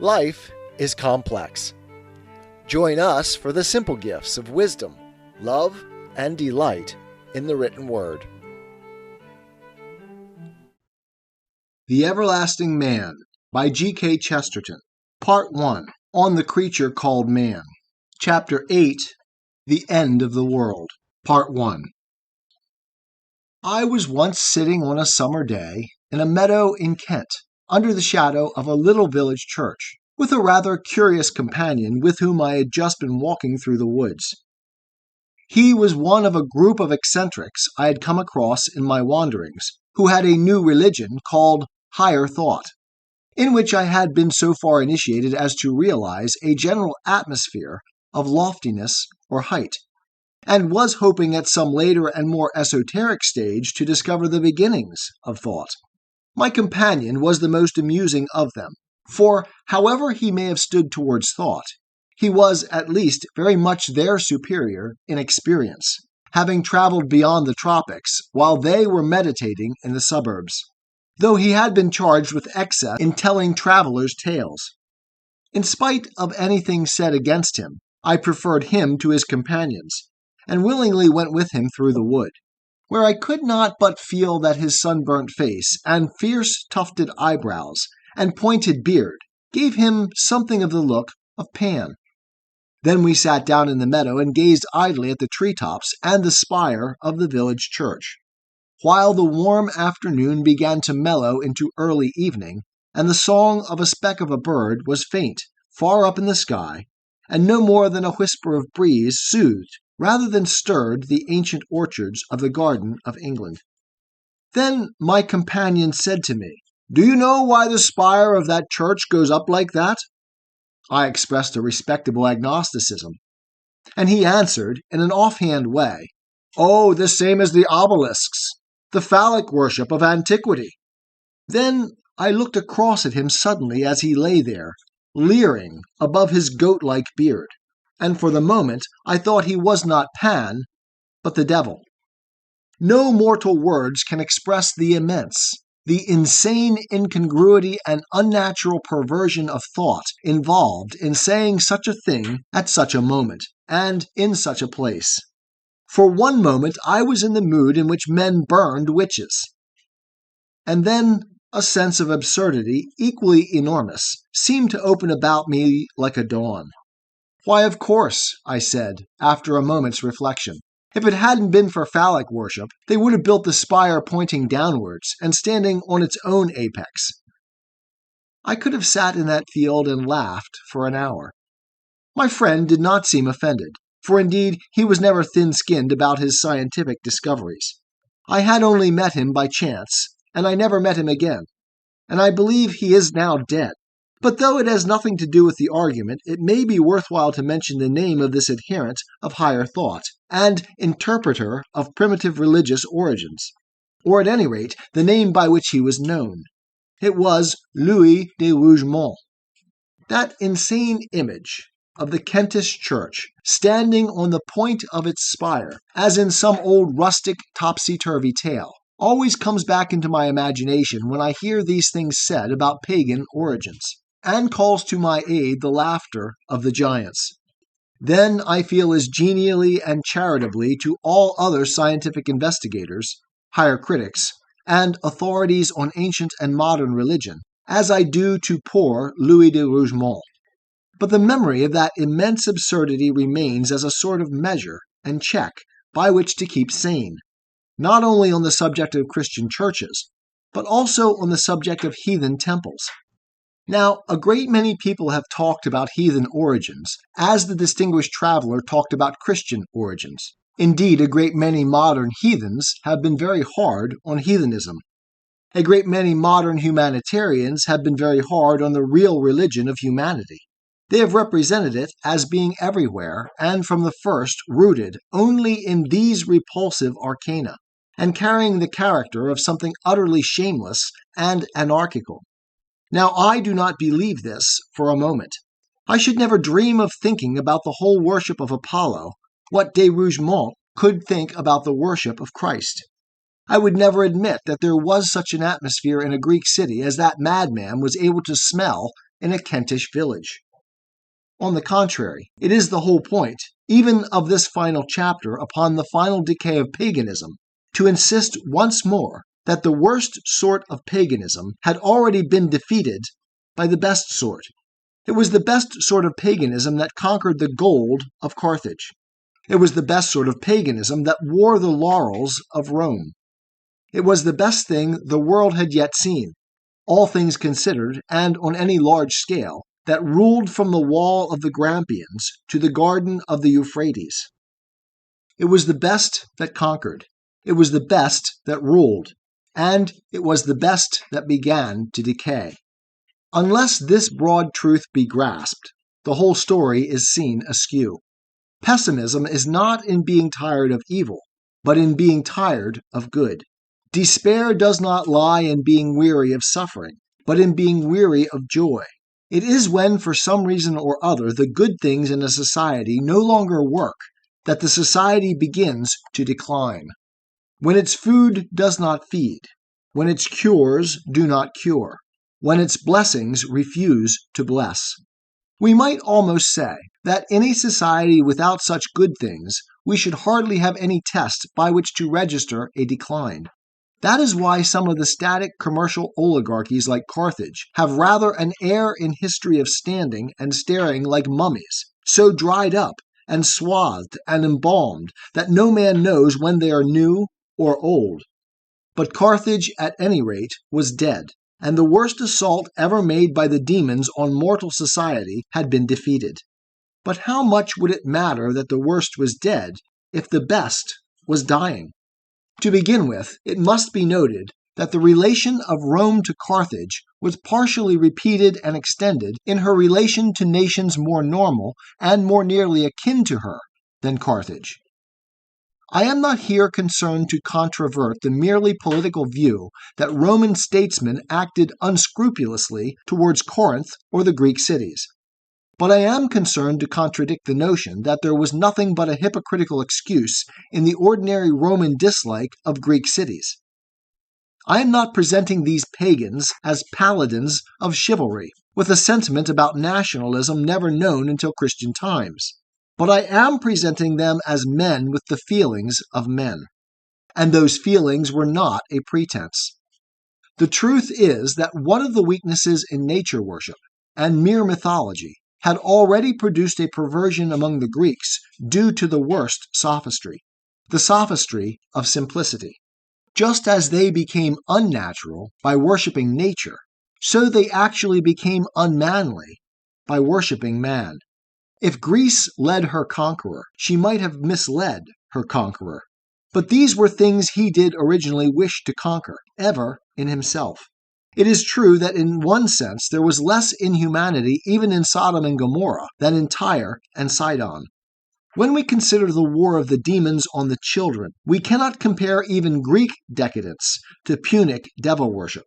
Life is complex. Join us for the simple gifts of wisdom, love, and delight in the written word. The Everlasting Man by G.K. Chesterton. Part 1. On the Creature Called Man. Chapter 8. The End of the World. Part 1. I was once sitting on a summer day in a meadow in Kent, under the shadow of a little village church, with a rather curious companion with whom I had just been walking through the woods. He was one of a group of eccentrics I had come across in my wanderings, who had a new religion called higher thought, in which I had been so far initiated as to realize a general atmosphere of loftiness or height, and was hoping at some later and more esoteric stage to discover the beginnings of thought. My companion was the most amusing of them, for however he may have stood towards thought, he was at least very much their superior in experience, having traveled beyond the tropics while they were meditating in the suburbs, though he had been charged with excess in telling travelers' tales. In spite of anything said against him, I preferred him to his companions, and willingly went with him through the wood, where I could not but feel that his sunburnt face and fierce tufted eyebrows and pointed beard gave him something of the look of Pan. Then we sat down in the meadow and gazed idly at the treetops and the spire of the village church, while the warm afternoon began to mellow into early evening, and the song of a speck of a bird was faint far up in the sky, and no more than a whisper of breeze soothed rather than stirred the ancient orchards of the Garden of England. Then my companion said to me, "Do you know why the spire of that church goes up like that?" I expressed a respectable agnosticism, and he answered in an offhand way, "Oh, the same as the obelisks, the phallic worship of antiquity." Then I looked across at him suddenly as he lay there, leering above his goat-like beard, and for the moment I thought he was not Pan, but the devil. No mortal words can express the immense, the insane incongruity and unnatural perversion of thought involved in saying such a thing at such a moment, and in such a place. For one moment I was in the mood in which men burned witches, and then a sense of absurdity equally enormous seemed to open about me like a dawn. "Why, of course," I said, after a moment's reflection. "If it hadn't been for phallic worship, they would have built the spire pointing downwards and standing on its own apex." I could have sat in that field and laughed for an hour. My friend did not seem offended, for indeed he was never thin-skinned about his scientific discoveries. I had only met him by chance, and I never met him again, and I believe he is now dead. But though it has nothing to do with the argument, it may be worthwhile to mention the name of this adherent of higher thought, and interpreter of primitive religious origins, or at any rate the name by which he was known. It was Louis de Rougemont. That insane image of the Kentish church, standing on the point of its spire, as in some old rustic topsy-turvy tale, always comes back into my imagination when I hear these things said about pagan origins, and calls to my aid the laughter of the giants. Then I feel as genially and charitably to all other scientific investigators, higher critics, and authorities on ancient and modern religion, as I do to poor Louis de Rougemont. But the memory of that immense absurdity remains as a sort of measure and check by which to keep sane, not only on the subject of Christian churches, but also on the subject of heathen temples. Now, a great many people have talked about heathen origins, as the distinguished traveler talked about Christian origins. Indeed, a great many modern heathens have been very hard on heathenism. A great many modern humanitarians have been very hard on the real religion of humanity. They have represented it as being everywhere, and from the first rooted only in these repulsive arcana, and carrying the character of something utterly shameless and anarchical. Now, I do not believe this for a moment. I should never dream of thinking about the whole worship of Apollo what de Rougemont could think about the worship of Christ. I would never admit that there was such an atmosphere in a Greek city as that madman was able to smell in a Kentish village. On the contrary, it is the whole point, even of this final chapter upon the final decay of paganism, to insist once more that the worst sort of paganism had already been defeated by the best sort. It was the best sort of paganism that conquered the gold of Carthage. It was the best sort of paganism that wore the laurels of Rome. It was the best thing the world had yet seen, all things considered, and on any large scale, that ruled from the wall of the Grampians to the garden of the Euphrates. It was the best that conquered. It was the best that ruled. And it was the best that began to decay. Unless this broad truth be grasped, the whole story is seen askew. Pessimism is not in being tired of evil, but in being tired of good. Despair does not lie in being weary of suffering, but in being weary of joy. It is when, for some reason or other, the good things in a society no longer work, that the society begins to decline. When its food does not feed, when its cures do not cure, when its blessings refuse to bless. We might almost say that in a society without such good things, we should hardly have any test by which to register a decline. That is why some of the static commercial oligarchies like Carthage have rather an air in history of standing and staring like mummies, so dried up and swathed and embalmed that no man knows when they are new or old. But Carthage, at any rate, was dead, and the worst assault ever made by the demons on mortal society had been defeated. But how much would it matter that the worst was dead if the best was dying? To begin with, it must be noted that the relation of Rome to Carthage was partially repeated and extended in her relation to nations more normal and more nearly akin to her than Carthage. I am not here concerned to controvert the merely political view that Roman statesmen acted unscrupulously towards Corinth or the Greek cities. But I am concerned to contradict the notion that there was nothing but a hypocritical excuse in the ordinary Roman dislike of Greek cities. I am not presenting these pagans as paladins of chivalry, with a sentiment about nationalism never known until Christian times. But I am presenting them as men with the feelings of men. And those feelings were not a pretense. The truth is that one of the weaknesses in nature worship and mere mythology had already produced a perversion among the Greeks due to the worst sophistry, the sophistry of simplicity. Just as they became unnatural by worshipping nature, so they actually became unmanly by worshipping man. If Greece led her conqueror, she might have misled her conqueror. But these were things he did originally wish to conquer, ever in himself. It is true that in one sense there was less inhumanity even in Sodom and Gomorrah than in Tyre and Sidon. When we consider the war of the demons on the children, we cannot compare even Greek decadence to Punic devil worship.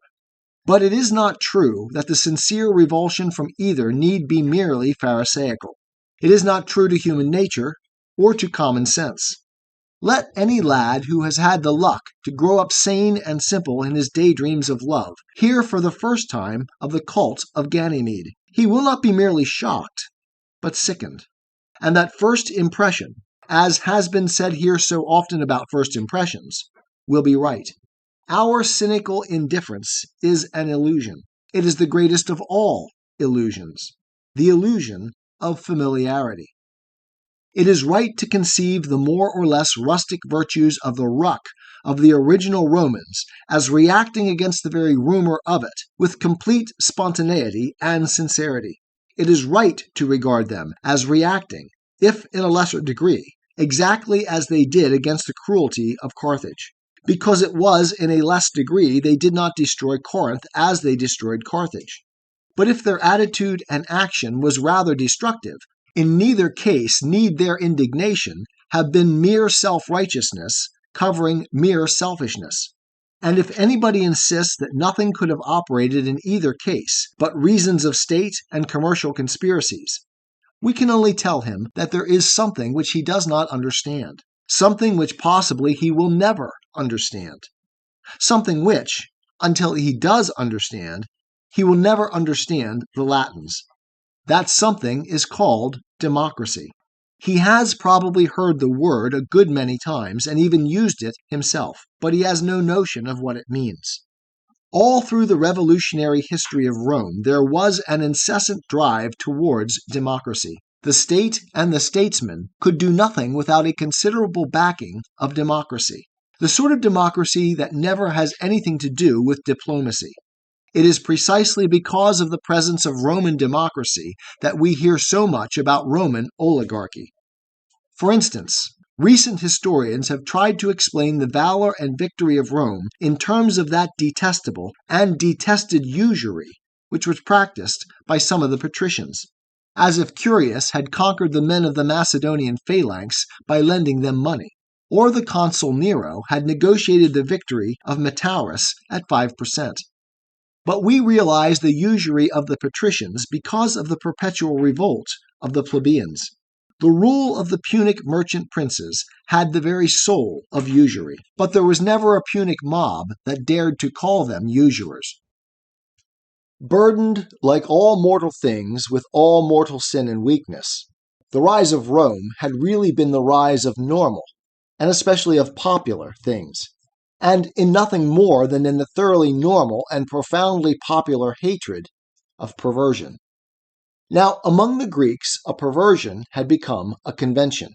But it is not true that the sincere revulsion from either need be merely pharisaical. It is not true to human nature or to common sense. Let any lad who has had the luck to grow up sane and simple in his daydreams of love hear for the first time of the cult of Ganymede. He will not be merely shocked, but sickened. And that first impression, as has been said here so often about first impressions, will be right. Our cynical indifference is an illusion. It is the greatest of all illusions, the illusion of familiarity. It is right to conceive the more or less rustic virtues of the ruck of the original Romans as reacting against the very rumor of it with complete spontaneity and sincerity. It is right to regard them as reacting, if in a lesser degree, exactly as they did against the cruelty of Carthage, because it was in a less degree they did not destroy Corinth as they destroyed Carthage. But if their attitude and action was rather destructive, in neither case need their indignation have been mere self-righteousness covering mere selfishness. And if anybody insists that nothing could have operated in either case but reasons of state and commercial conspiracies, we can only tell him that there is something which he does not understand, something which possibly he will never understand, something which, until he does understand, he will never understand the Latins. That something is called democracy. He has probably heard the word a good many times and even used it himself, but he has no notion of what it means. All through the revolutionary history of Rome, there was an incessant drive towards democracy. The state and the statesman could do nothing without a considerable backing of democracy, the sort of democracy that never has anything to do with diplomacy. It is precisely because of the presence of Roman democracy that we hear so much about Roman oligarchy. For instance, recent historians have tried to explain the valor and victory of Rome in terms of that detestable and detested usury which was practiced by some of the patricians, as if Curius had conquered the men of the Macedonian phalanx by lending them money, or the consul Nero had negotiated the victory of Metaurus at 5%. But we realize the usury of the patricians because of the perpetual revolt of the plebeians. The rule of the Punic merchant princes had the very soul of usury, but there was never a Punic mob that dared to call them usurers. Burdened, like all mortal things, with all mortal sin and weakness, the rise of Rome had really been the rise of normal, and especially of popular, things, and in nothing more than in the thoroughly normal and profoundly popular hatred of perversion. Now, among the Greeks, a perversion had become a convention.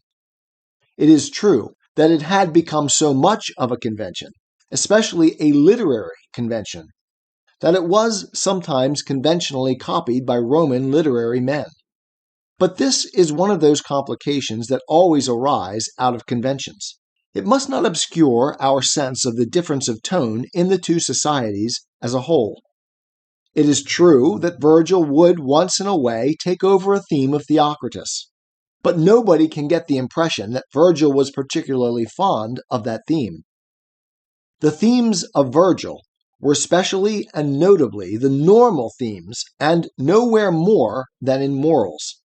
It is true that it had become so much of a convention, especially a literary convention, that it was sometimes conventionally copied by Roman literary men. But this is one of those complications that always arise out of conventions. It must not obscure our sense of the difference of tone in the two societies as a whole. It is true that Virgil would once in a way take over a theme of Theocritus, but nobody can get the impression that Virgil was particularly fond of that theme. The themes of Virgil were specially and notably the normal themes, and nowhere more than in morals: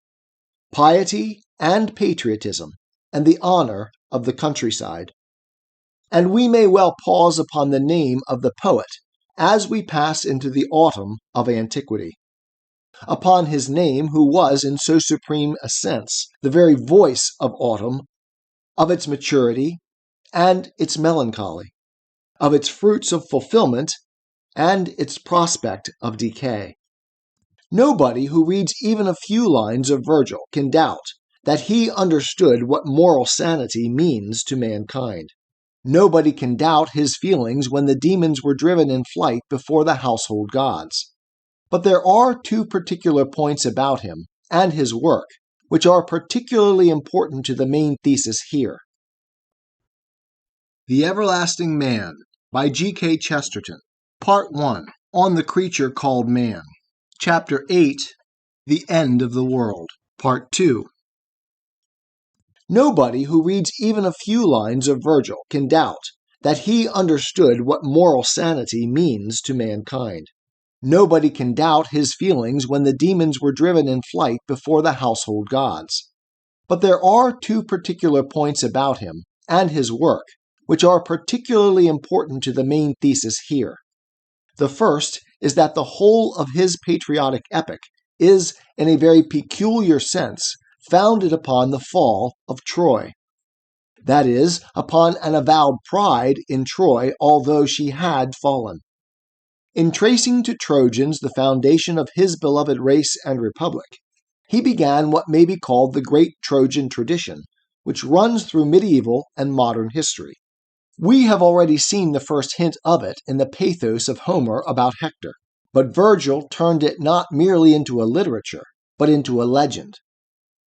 piety and patriotism, and the honor of the countryside. And we may well pause upon the name of the poet as we pass into the autumn of antiquity, upon his name who was in so supreme a sense the very voice of autumn, of its maturity and its melancholy, of its fruits of fulfillment and its prospect of decay. Nobody who reads even a few lines of Virgil can doubt that he understood what moral sanity means to mankind. Nobody can doubt his feelings when the demons were driven in flight before the household gods. But there are two particular points about him and his work which are particularly important to the main thesis here. The Everlasting Man by G.K. Chesterton. Part 1. On the Creature Called Man. Chapter 8. The End of the World. Part 2. Nobody who reads even a few lines of Virgil can doubt that he understood what moral sanity means to mankind. Nobody can doubt his feelings when the demons were driven in flight before the household gods. But there are two particular points about him and his work which are particularly important to the main thesis here. The first is that the whole of his patriotic epic is, in a very peculiar sense, founded upon the fall of Troy. That is, upon an avowed pride in Troy, although she had fallen. In tracing to Trojans the foundation of his beloved race and republic, he began what may be called the great Trojan tradition, which runs through medieval and modern history. We have already seen the first hint of it in the pathos of Homer about Hector, but Virgil turned it not merely into a literature, but into a legend.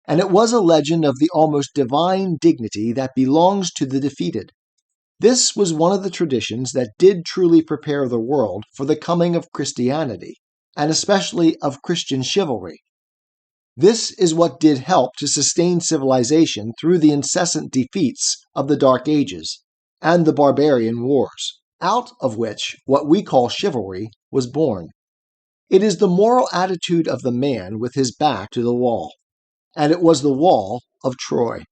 And it was a legend of the almost divine dignity that belongs to the defeated. This was one of the traditions that did truly prepare the world for the coming of Christianity, and especially of Christian chivalry. This is what did help to sustain civilization through the incessant defeats of the Dark Ages and the barbarian wars, out of which what we call chivalry was born. It is the moral attitude of the man with his back to the wall, and it was the wall of Troy.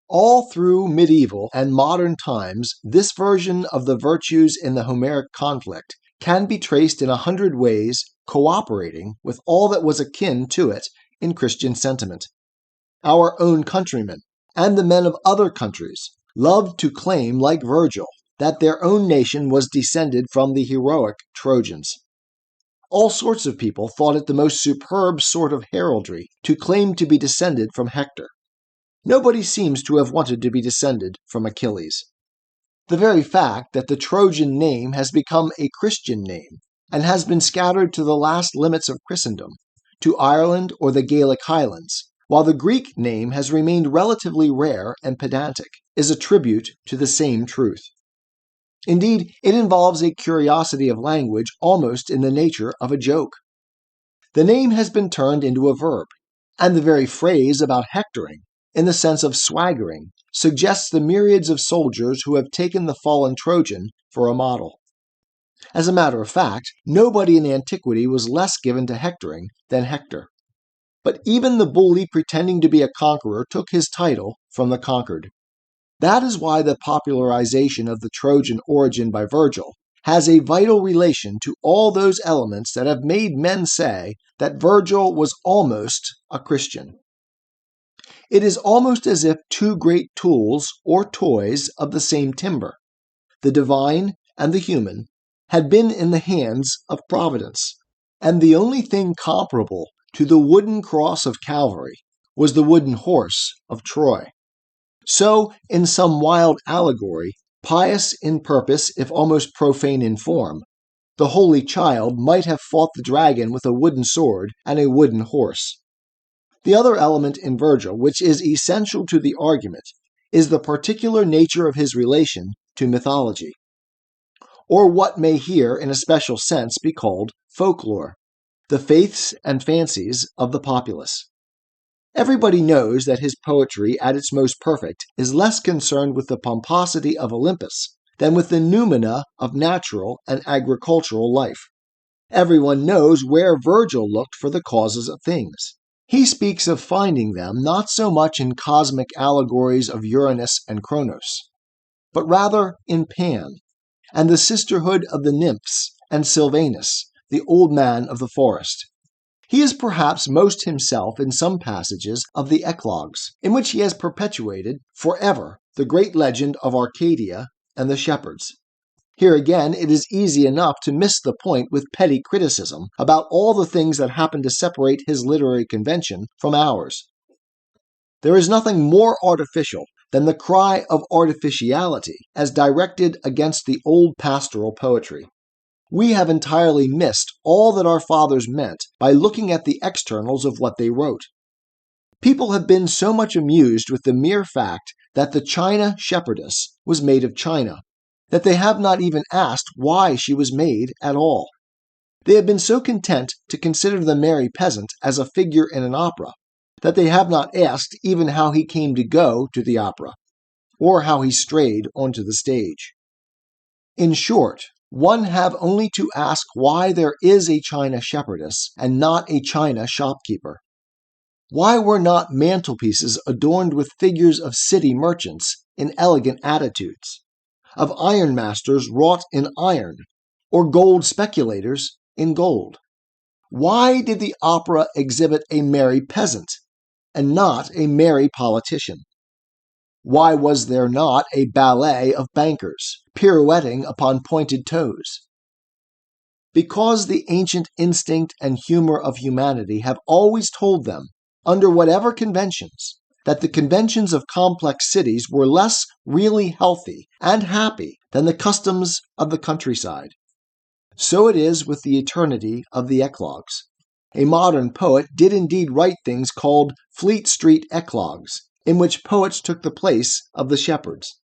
All through medieval and modern times, this version of the virtues in the Homeric conflict can be traced in 100 ways cooperating with all that was akin to it in Christian sentiment. Our own countrymen, and the men of other countries, loved to claim, like Virgil, that their own nation was descended from the heroic Trojans. All sorts of people thought it the most superb sort of heraldry to claim to be descended from Hector. Nobody seems to have wanted to be descended from Achilles. The very fact that the Trojan name has become a Christian name and has been scattered to the last limits of Christendom, to Ireland or the Gaelic Highlands, while the Greek name has remained relatively rare and pedantic, is a tribute to the same truth. Indeed, it involves a curiosity of language almost in the nature of a joke. The name has been turned into a verb, and the very phrase about hectoring, in the sense of swaggering, suggests the myriads of soldiers who have taken the fallen Trojan for a model. As a matter of fact, nobody in antiquity was less given to hectoring than Hector. But even the bully pretending to be a conqueror took his title from the conquered. That is why the popularization of the Trojan origin by Virgil has a vital relation to all those elements that have made men say that Virgil was almost a Christian. It is almost as if two great tools or toys of the same timber, the divine and the human, had been in the hands of Providence, and the only thing comparable to the wooden cross of Calvary was the wooden horse of Troy. So, in some wild allegory, pious in purpose if almost profane in form, the Holy Child might have fought the dragon with a wooden sword and a wooden horse. The other element in Virgil, which is essential to the argument, is the particular nature of his relation to mythology, or what may here in a special sense be called folklore, the faiths and fancies of the populace. Everybody knows that his poetry at its most perfect is less concerned with the pomposity of Olympus than with the noumena of natural and agricultural life. Everyone knows where Virgil looked for the causes of things. He speaks of finding them not so much in cosmic allegories of Uranus and Kronos, but rather in Pan, and the sisterhood of the nymphs, and Sylvanus, the old man of the forest. He is perhaps most himself in some passages of the Eclogues, in which he has perpetuated forever the great legend of Arcadia and the shepherds. Here again, it is easy enough to miss the point with petty criticism about all the things that happen to separate his literary convention from ours. There is nothing more artificial than the cry of artificiality as directed against the old pastoral poetry. We have entirely missed all that our fathers meant by looking at the externals of what they wrote. People have been so much amused with the mere fact that the China shepherdess was made of China, that they have not even asked why she was made at all. They have been so content to consider the merry peasant as a figure in an opera, that they have not asked even how he came to go to the opera, or how he strayed onto the stage. In short, one have only to ask why there is a China shepherdess and not a China shopkeeper. Why were not mantelpieces adorned with figures of city merchants in elegant attitudes, of ironmasters wrought in iron, or gold speculators in gold? Why did the opera exhibit a merry peasant and not a merry politician? Why was there not a ballet of bankers, pirouetting upon pointed toes? Because the ancient instinct and humor of humanity have always told them, under whatever conventions, that the conventions of complex cities were less really healthy and happy than the customs of the countryside. So it is with the eternity of the eclogues. A modern poet did indeed write things called Fleet Street eclogues, in which poets took the place of the shepherds.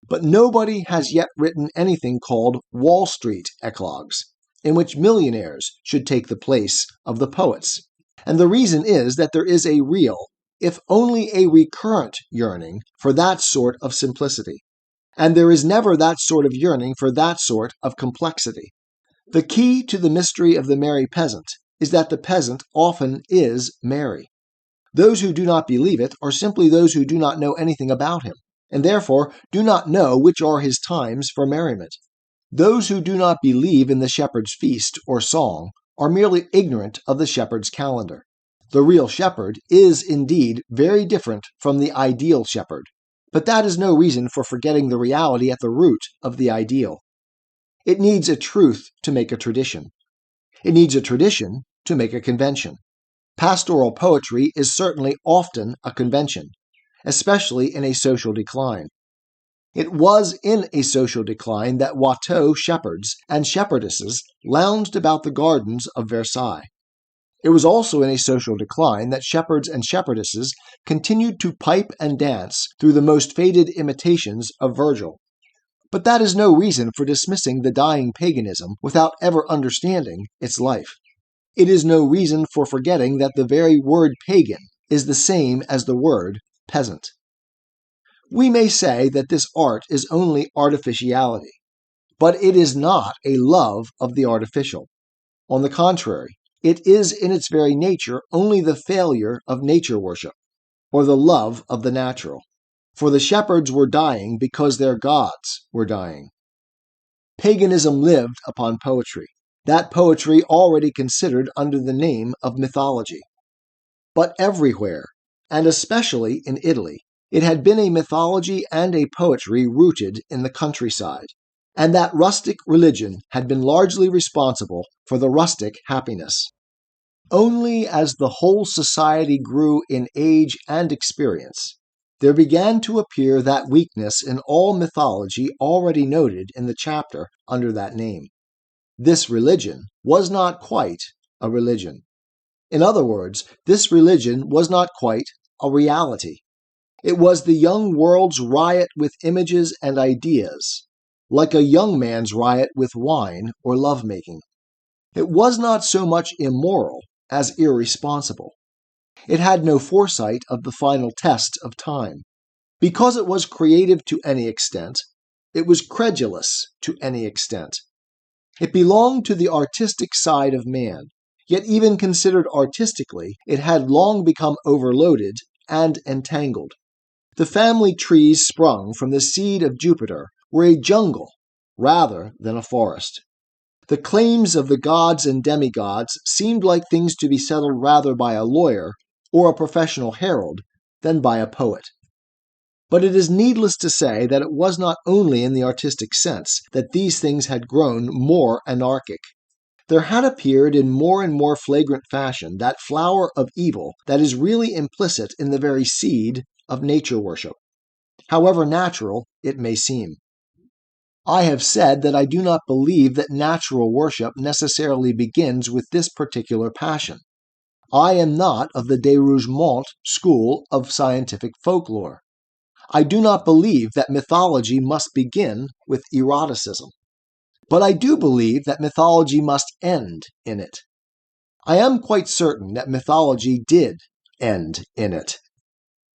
But nobody has yet written anything called Wall Street eclogues, in which millionaires should take the place of the poets. And the reason is that there is a real, if only a recurrent, yearning for that sort of simplicity. And there is never that sort of yearning for that sort of complexity. The key to the mystery of the merry peasant is that the peasant often is merry. Those who do not believe it are simply those who do not know anything about him, and therefore do not know which are his times for merriment. Those who do not believe in the shepherd's feast or song are merely ignorant of the shepherd's calendar. The real shepherd is indeed very different from the ideal shepherd, but that is no reason for forgetting the reality at the root of the ideal. It needs a truth to make a tradition. It needs a tradition to make a convention. Pastoral poetry is certainly often a convention, especially in a social decline. It was in a social decline that Watteau shepherds and shepherdesses lounged about the gardens of Versailles. It was also in a social decline that shepherds and shepherdesses continued to pipe and dance through the most faded imitations of Virgil. But that is no reason for dismissing the dying paganism without ever understanding its life. It is no reason for forgetting that the very word pagan is the same as the word peasant. We may say that this art is only artificiality, but it is not a love of the artificial. On the contrary, it is in its very nature only the failure of nature worship, or the love of the natural. For the shepherds were dying because their gods were dying. Paganism lived upon poetry, that poetry already considered under the name of mythology. But everywhere, and especially in Italy, it had been a mythology and a poetry rooted in the countryside, and that rustic religion had been largely responsible for the rustic happiness. Only as the whole society grew in age and experience, there began to appear that weakness in all mythology already noted in the chapter under that name. This religion was not quite a religion. In other words, this religion was not quite a reality. It was the young world's riot with images and ideas, like a young man's riot with wine or lovemaking. It was not so much immoral as irresponsible. It had no foresight of the final test of time. Because it was creative to any extent, it was credulous to any extent. It belonged to the artistic side of man, yet even considered artistically, it had long become overloaded and entangled. The family trees sprung from the seed of Jupiter were a jungle rather than a forest. The claims of the gods and demigods seemed like things to be settled rather by a lawyer or a professional herald than by a poet. But it is needless to say that it was not only in the artistic sense that these things had grown more anarchic. There had appeared in more and more flagrant fashion that flower of evil that is really implicit in the very seed of nature worship, however natural it may seem. I have said that I do not believe that natural worship necessarily begins with this particular passion. I am not of the de Rougemont school of scientific folklore. I do not believe that mythology must begin with eroticism. But I do believe that mythology must end in it. I am quite certain that mythology did end in it.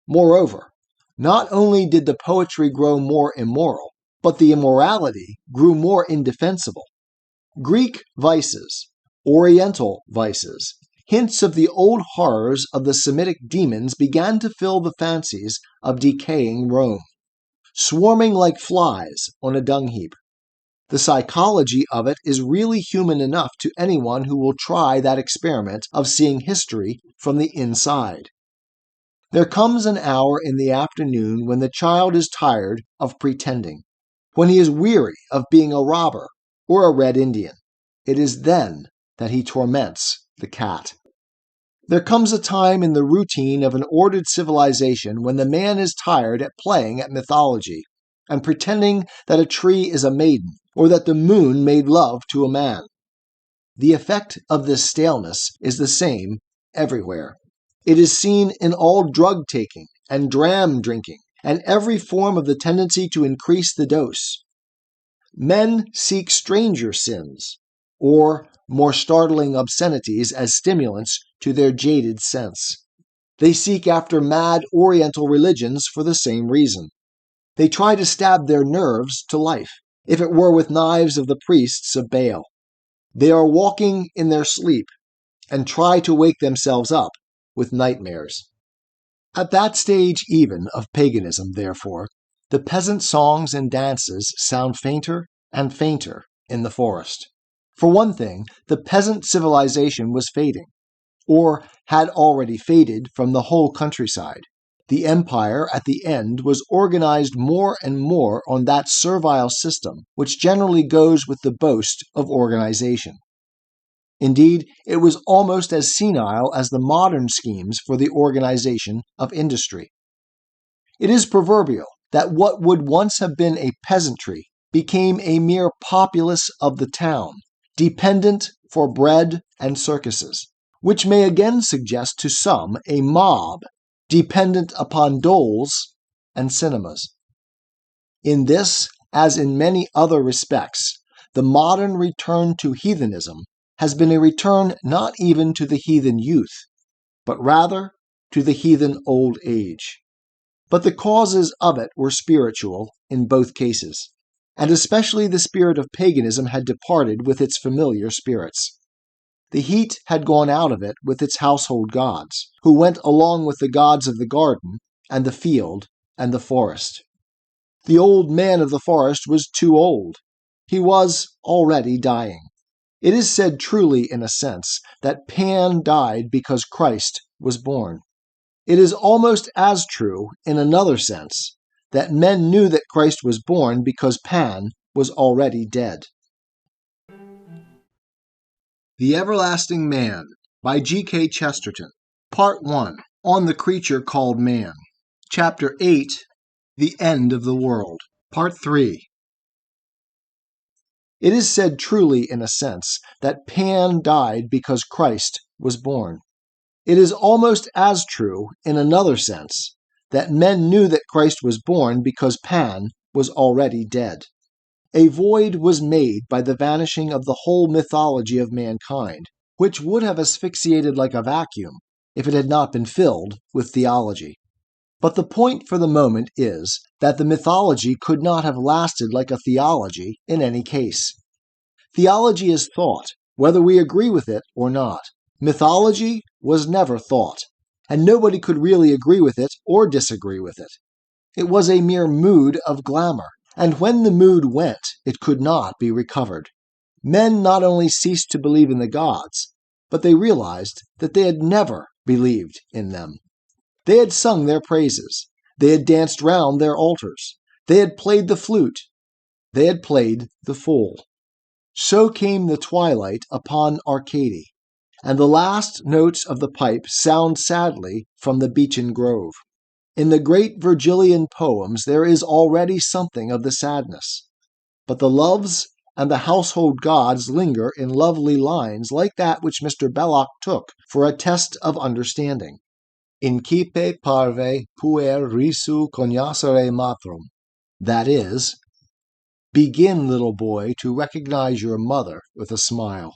Moreover, not only did the poetry grow more immoral, but the immorality grew more indefensible. Greek vices, Oriental vices, hints of the old horrors of the Semitic demons began to fill the fancies of decaying Rome, swarming like flies on a dung heap. The psychology of it is really human enough to anyone who will try that experiment of seeing history from the inside. There comes an hour in the afternoon when the child is tired of pretending, when he is weary of being a robber or a Red Indian. It is then that he torments the cat. There comes a time in the routine of an ordered civilization when the man is tired at playing at mythology and pretending that a tree is a maiden or that the moon made love to a man. The effect of this staleness is the same everywhere. It is seen in all drug taking and dram drinking and every form of the tendency to increase the dose. Men seek stranger sins, or more startling obscenities as stimulants to their jaded sense. They seek after mad Oriental religions for the same reason. They try to stab their nerves to life, if it were with knives of the priests of Baal. They are walking in their sleep and try to wake themselves up with nightmares. At that stage even of paganism, therefore, the peasant songs and dances sound fainter and fainter in the forest. For one thing, the peasant civilization was fading, or had already faded from the whole countryside. The empire at the end was organized more and more on that servile system which generally goes with the boast of organization. Indeed, it was almost as senile as the modern schemes for the organization of industry. It is proverbial that what would once have been a peasantry became a mere populace of the town, dependent for bread and circuses, which may again suggest to some a mob dependent upon doles and cinemas. In this, as in many other respects, the modern return to heathenism has been a return not even to the heathen youth, but rather to the heathen old age. But the causes of it were spiritual in both cases, and especially the spirit of paganism had departed with its familiar spirits. The heat had gone out of it with its household gods, who went along with the gods of the garden and the field and the forest. The old man of the forest was too old. He was already dying. It is said truly, in a sense, that Pan died because Christ was born. It is almost as true, in another sense, that men knew that Christ was born because Pan was already dead. The Everlasting Man by G.K. Chesterton. Part 1. On the Creature Called Man. Chapter 8. The End of the World. Part 3. It is said truly, in a sense, that Pan died because Christ was born. It is almost as true, in another sense, that men knew that Christ was born because Pan was already dead. A void was made by the vanishing of the whole mythology of mankind, which would have asphyxiated like a vacuum if it had not been filled with theology. But the point for the moment is that the mythology could not have lasted like a theology in any case. Theology is thought, whether we agree with it or not. Mythology was never thought, and nobody could really agree with it or disagree with it. It was a mere mood of glamour, and when the mood went, it could not be recovered. Men not only ceased to believe in the gods, but they realized that they had never believed in them. They had sung their praises. They had danced round their altars. They had played the flute. They had played the fool. So came the twilight upon Arcady, and the last notes of the pipe sound sadly from the beechen grove. In the great Virgilian poems there is already something of the sadness, but the loves and the household gods linger in lovely lines like that which Mr. Belloc took for a test of understanding. Incipe parve puer risu cognoscere matrum. That is, begin, little boy, to recognize your mother with a smile.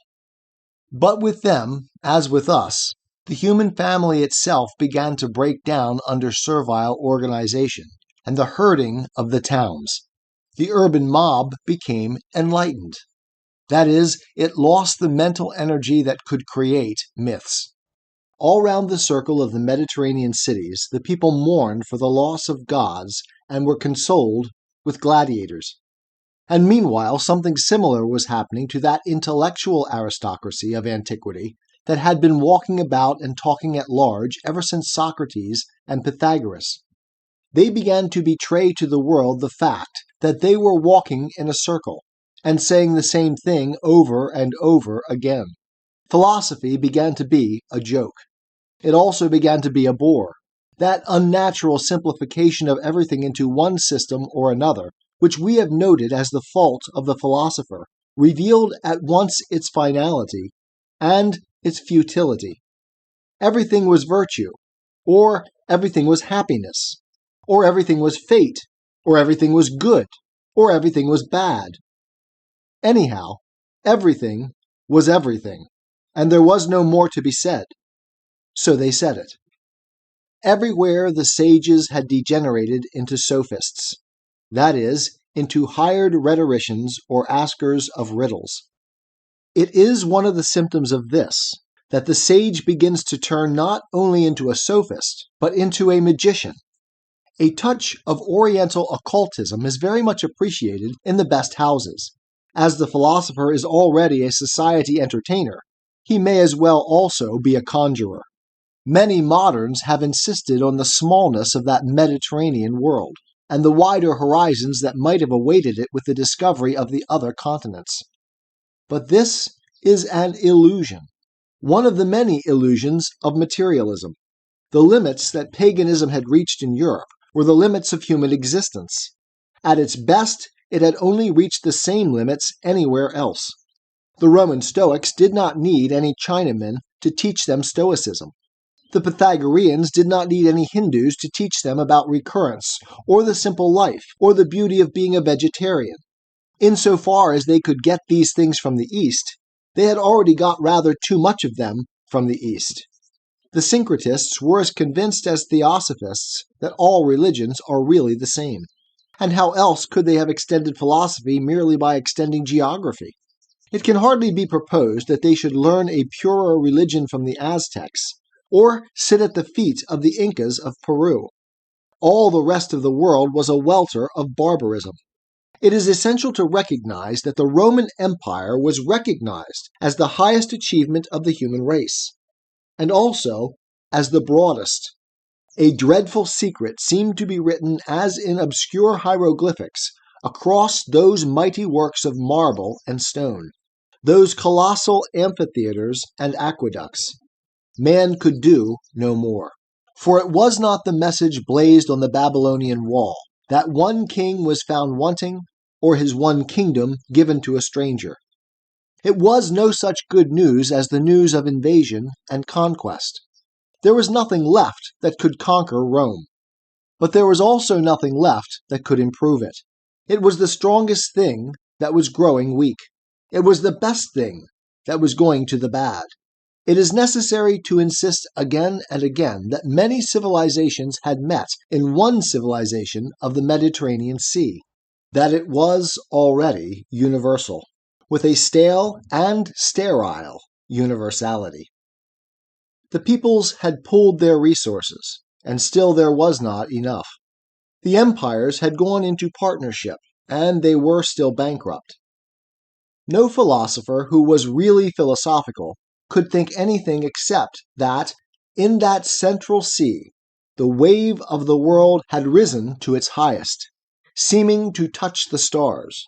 But with them, as with us, the human family itself began to break down under servile organization and the herding of the towns. The urban mob became enlightened. That is, it lost the mental energy that could create myths. All round the circle of the Mediterranean cities, the people mourned for the loss of gods and were consoled with gladiators. And meanwhile, something similar was happening to that intellectual aristocracy of antiquity that had been walking about and talking at large ever since Socrates and Pythagoras. They began to betray to the world the fact that they were walking in a circle and saying the same thing over and over again. Philosophy began to be a joke. It also began to be a bore. That unnatural simplification of everything into one system or another, which we have noted as the fault of the philosopher, revealed at once its finality and its futility. Everything was virtue, or everything was happiness, or everything was fate, or everything was good, or everything was bad. Anyhow, everything was everything, and there was no more to be said. So they said it. Everywhere the sages had degenerated into sophists, that is, into hired rhetoricians or askers of riddles. It is one of the symptoms of this, that the sage begins to turn not only into a sophist, but into a magician. A touch of Oriental occultism is very much appreciated in the best houses, as the philosopher is already a society entertainer, he may as well also be a conjurer. Many moderns have insisted on the smallness of that Mediterranean world, and the wider horizons that might have awaited it with the discovery of the other continents. But this is an illusion, one of the many illusions of materialism. The limits that paganism had reached in Europe were the limits of human existence. At its best, it had only reached the same limits anywhere else. The Roman Stoics did not need any Chinamen to teach them Stoicism. The Pythagoreans did not need any Hindus to teach them about recurrence, or the simple life, or the beauty of being a vegetarian. Insofar as they could get these things from the East, they had already got rather too much of them from the East. The syncretists were as convinced as theosophists that all religions are really the same. And how else could they have extended philosophy merely by extending geography? It can hardly be proposed that they should learn a purer religion from the Aztecs, or sit at the feet of the Incas of Peru. All the rest of the world was a welter of barbarism. It is essential to recognize that the Roman Empire was recognized as the highest achievement of the human race, and also as the broadest. A dreadful secret seemed to be written as in obscure hieroglyphics across those mighty works of marble and stone, those colossal amphitheaters and aqueducts. Man could do no more. For it was not the message blazed on the Babylonian wall, that one king was found wanting, or his one kingdom given to a stranger. It was no such good news as the news of invasion and conquest. There was nothing left that could conquer Rome. But there was also nothing left that could improve it. It was the strongest thing that was growing weak. It was the best thing that was going to the bad. It is necessary to insist again and again that many civilizations had met in one civilization of the Mediterranean Sea, that it was already universal, with a stale and sterile universality. The peoples had pooled their resources, and still there was not enough. The empires had gone into partnership, and they were still bankrupt. No philosopher who was really philosophical could think anything except that, in that central sea, the wave of the world had risen to its highest, seeming to touch the stars.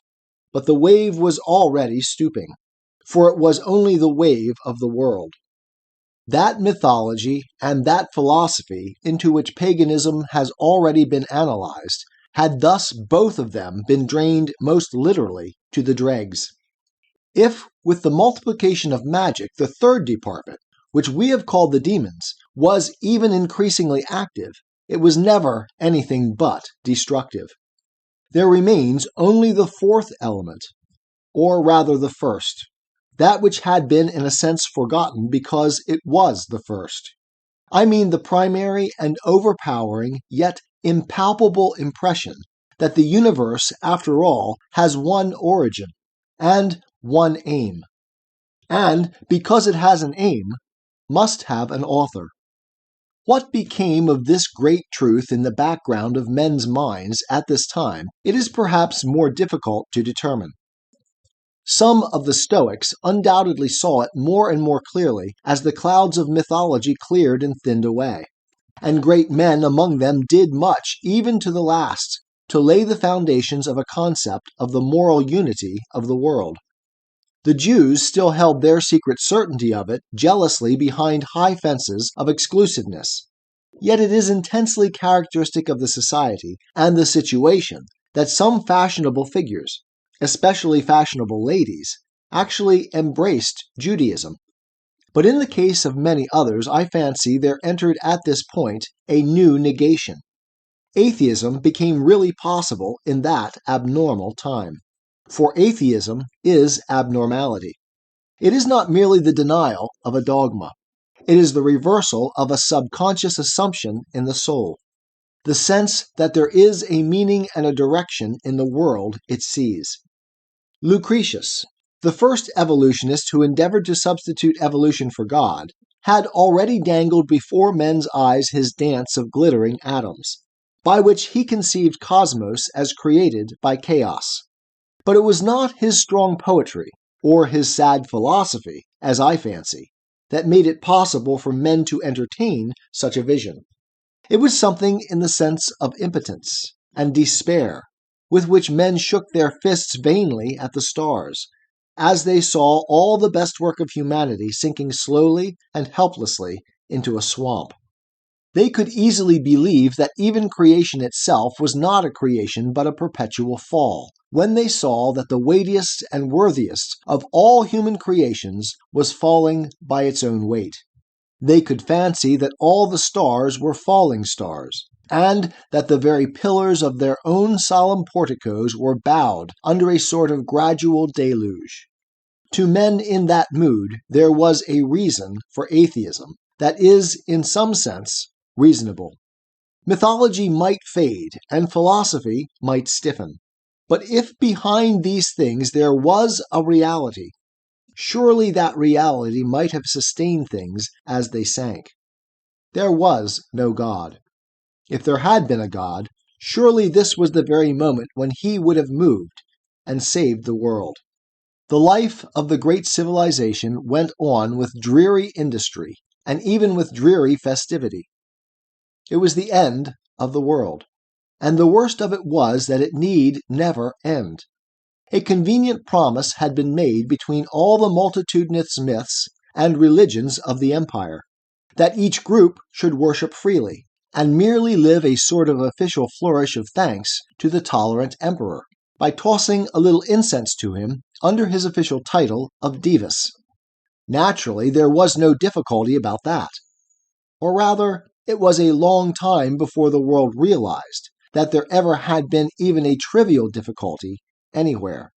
But the wave was already stooping, for it was only the wave of the world. That mythology and that philosophy into which paganism has already been analyzed had thus both of them been drained most literally to the dregs. If, with the multiplication of magic, the third department, which we have called the demons, was even increasingly active, it was never anything but destructive. There remains only the fourth element, or rather the first, that which had been in a sense forgotten because it was the first. I mean the primary and overpowering yet impalpable impression that the universe, after all, has one origin and one aim, and because it has an aim, must have an author. What became of this great truth in the background of men's minds at this time, it is perhaps more difficult to determine. Some of the Stoics undoubtedly saw it more and more clearly as the clouds of mythology cleared and thinned away, and great men among them did much, even to the last, to lay the foundations of a concept of the moral unity of the world. The Jews still held their secret certainty of it jealously behind high fences of exclusiveness. Yet it is intensely characteristic of the society and the situation that some fashionable figures, especially fashionable ladies, actually embraced Judaism. But in the case of many others, I fancy there entered at this point a new negation. Atheism became really possible in that abnormal time. For atheism is abnormality. It is not merely the denial of a dogma. It is the reversal of a subconscious assumption in the soul, the sense that there is a meaning and a direction in the world it sees. Lucretius, the first evolutionist who endeavored to substitute evolution for God, had already dangled before men's eyes his dance of glittering atoms, by which he conceived cosmos as created by chaos. But it was not his strong poetry, or his sad philosophy, as I fancy, that made it possible for men to entertain such a vision. It was something in the sense of impotence and despair, with which men shook their fists vainly at the stars, as they saw all the best work of humanity sinking slowly and helplessly into a swamp. They could easily believe that even creation itself was not a creation but a perpetual fall, when they saw that the weightiest and worthiest of all human creations was falling by its own weight. They could fancy that all the stars were falling stars, and that the very pillars of their own solemn porticos were bowed under a sort of gradual deluge. To men in that mood, there was a reason for atheism that is, in some sense, reasonable. Mythology might fade, and philosophy might stiffen. But if behind these things there was a reality, surely that reality might have sustained things as they sank. There was no God. If there had been a God, surely this was the very moment when he would have moved and saved the world. The life of the great civilization went on with dreary industry, and even with dreary festivity. It was the end of the world, and the worst of it was that it need never end. A convenient promise had been made between all the multitudinous myths and religions of the empire, that each group should worship freely, and merely live a sort of official flourish of thanks to the tolerant emperor, by tossing a little incense to him under his official title of Divus. Naturally, there was no difficulty about that. Or rather, it was a long time before the world realized that there ever had been even a trivial difficulty anywhere.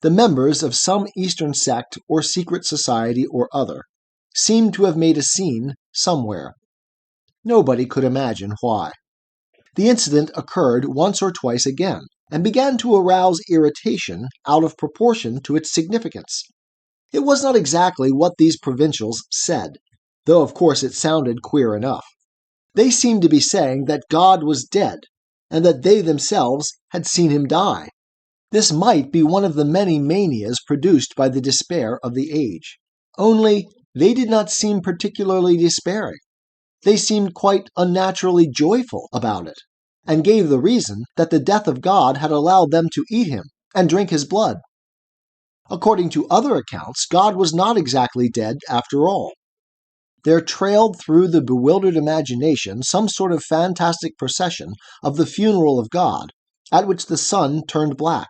The members of some Eastern sect or secret society or other seemed to have made a scene somewhere. Nobody could imagine why. The incident occurred once or twice again, and began to arouse irritation out of proportion to its significance. It was not exactly what these provincials said, though of course it sounded queer enough. They seemed to be saying that God was dead, and that they themselves had seen him die. This might be one of the many manias produced by the despair of the age. Only, they did not seem particularly despairing. They seemed quite unnaturally joyful about it, and gave the reason that the death of God had allowed them to eat him and drink his blood. According to other accounts, God was not exactly dead after all. There trailed through the bewildered imagination some sort of fantastic procession of the funeral of God, at which the sun turned black,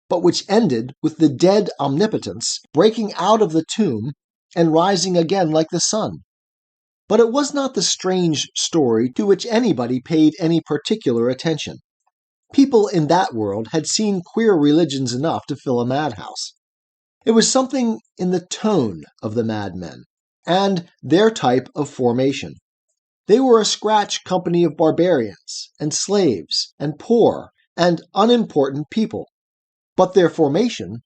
but which ended with the dead omnipotence breaking out of the tomb and rising again like the sun. But it was not the strange story to which anybody paid any particular attention. People in that world had seen queer religions enough to fill a madhouse. It was something in the tone of the madmen, and their type of formation. They were a scratch company of barbarians, and slaves, and poor, and unimportant people. But their formation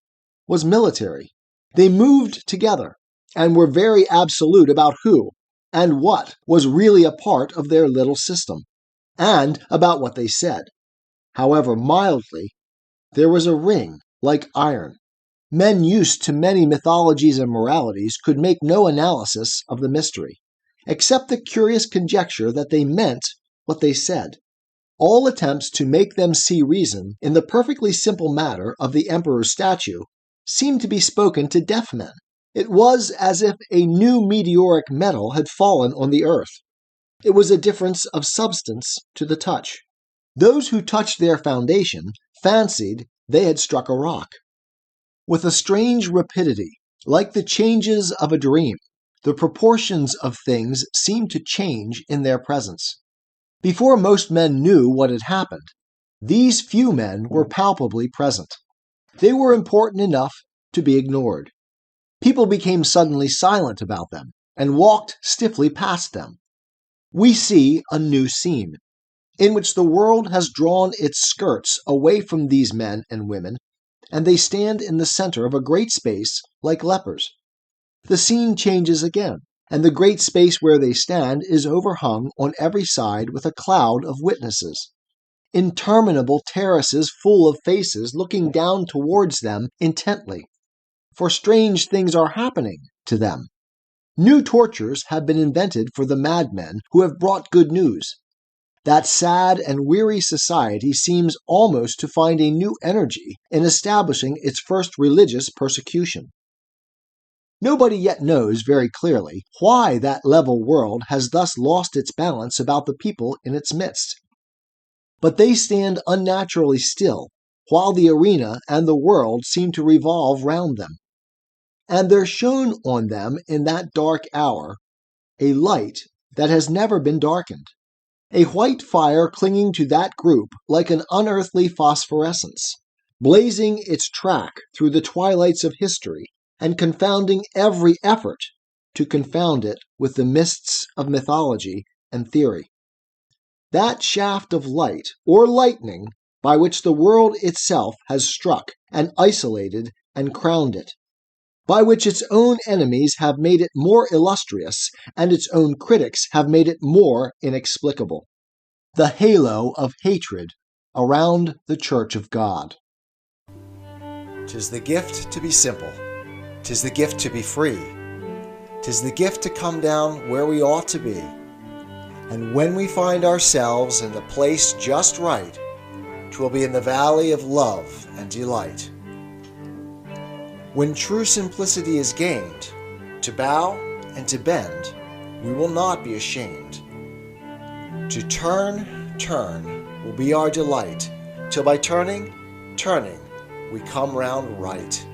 was military. They moved together, and were very absolute about who and what was really a part of their little system, and about what they said. However mildly, there was a ring like iron. Men used to many mythologies and moralities could make no analysis of the mystery, except the curious conjecture that they meant what they said. All attempts to make them see reason in the perfectly simple matter of the emperor's statue seemed to be spoken to deaf men. It was as if a new meteoric metal had fallen on the earth. It was a difference of substance to the touch. Those who touched their foundation fancied they had struck a rock. With a strange rapidity, like the changes of a dream, the proportions of things seemed to change in their presence. Before most men knew what had happened, these few men were palpably present. They were important enough to be ignored. People became suddenly silent about them and walked stiffly past them. We see a new scene, in which the world has drawn its skirts away from these men and women, and they stand in the center of a great space like lepers. The scene changes again, and the great space where they stand is overhung on every side with a cloud of witnesses. interminable terraces full of faces looking down towards them intently. For strange things are happening to them. New tortures have been invented for the madmen who have brought good news. That sad and weary society seems almost to find a new energy in establishing its first religious persecution. Nobody yet knows very clearly why that level world has thus lost its balance about the people in its midst. But they stand unnaturally still, while the arena and the world seem to revolve round them. And there shone on them in that dark hour a light that has never been darkened, a white fire clinging to that group like an unearthly phosphorescence, blazing its track through the twilights of history and confounding every effort to confound it with the mists of mythology and theory. That shaft of light, or lightning, by which the world itself has struck and isolated and crowned it, by which its own enemies have made it more illustrious and its own critics have made it more inexplicable. The halo of hatred around the Church of God. 'Tis the gift to be simple. 'Tis the gift to be free. 'Tis the gift to come down where we ought to be. And when we find ourselves in the place just right, 'twill be in the valley of love and delight. When true simplicity is gained, to bow and to bend, we will not be ashamed. To turn will be our delight, till by turning, we come round right.